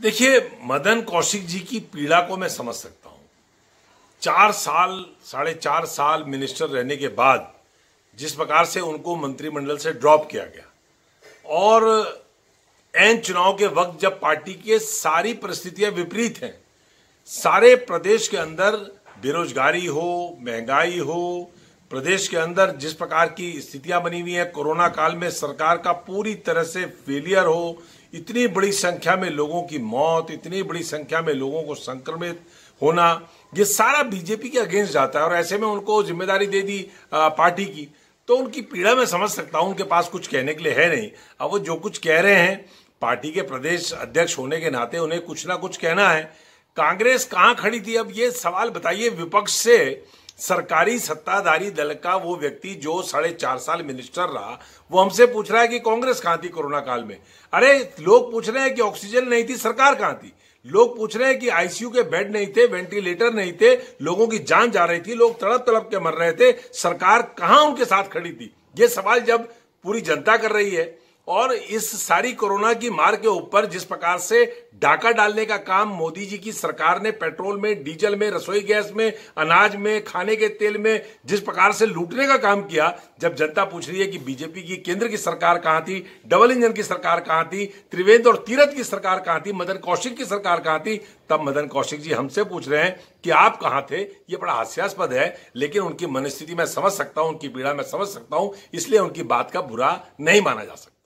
देखिए, मदन कौशिक जी की पीड़ा को मैं समझ सकता हूं। 4 साल, 4.5 साल मिनिस्टर रहने के बाद जिस प्रकार से उनको मंत्रिमंडल से ड्रॉप किया गया और एन चुनाव के वक्त जब पार्टी की सारी परिस्थितियां विपरीत हैं, सारे प्रदेश के अंदर बेरोजगारी हो, महंगाई हो, प्रदेश के अंदर जिस प्रकार की स्थितियां बनी हुई हैं, कोरोना काल में सरकार का पूरी तरह से फेलियर हो, इतनी बड़ी संख्या में लोगों की मौत, इतनी बड़ी संख्या में लोगों को संक्रमित होना, ये सारा बीजेपी के अगेंस्ट जाता है और ऐसे में उनको जिम्मेदारी दे दी पार्टी की। तो उनकी पीड़ा मैं समझ सकता हूं, उनके पास कुछ कहने के लिए है नहीं। अब वो जो कुछ कह रहे हैं, पार्टी के प्रदेश अध्यक्ष होने के नाते उन्हें कुछ ना कुछ कहना है। कांग्रेस कहां खड़ी थी, अब ये सवाल बताइए। विपक्ष से सरकारी सत्ताधारी दल का वो व्यक्ति जो 4.5 साल मिनिस्टर रहा, वो हमसे पूछ रहा है कि कांग्रेस कहां थी कोरोना काल में। अरे, लोग पूछ रहे हैं कि ऑक्सीजन नहीं थी, सरकार कहां थी। लोग पूछ रहे हैं कि आईसीयू के बेड नहीं थे, वेंटिलेटर नहीं थे, लोगों की जान जा रही थी, लोग तड़प तड़प के मर रहे थे, सरकार कहां उनके साथ खड़ी थी। ये सवाल जब पूरी जनता कर रही है और इस सारी कोरोना की मार के ऊपर जिस प्रकार से डाका डालने का काम मोदी जी की सरकार ने पेट्रोल में, डीजल में, रसोई गैस में, अनाज में, खाने के तेल में जिस प्रकार से लूटने का काम किया, जब जनता पूछ रही है कि बीजेपी की केंद्र की सरकार कहां थी, डबल इंजन की सरकार कहां थी, त्रिवेंद्र और तीरथ की सरकार कहां थी, मदन कौशिक की सरकार कहां थी, तब मदन कौशिक जी हमसे पूछ रहे हैं कि आप कहां थे। ये बड़ा हास्यास्पद है, लेकिन उनकी मनस्थिति मैं समझ सकता हूं, उनकी पीड़ा मैं समझ सकता हूं, इसलिए उनकी बात का बुरा नहीं माना जा सकता।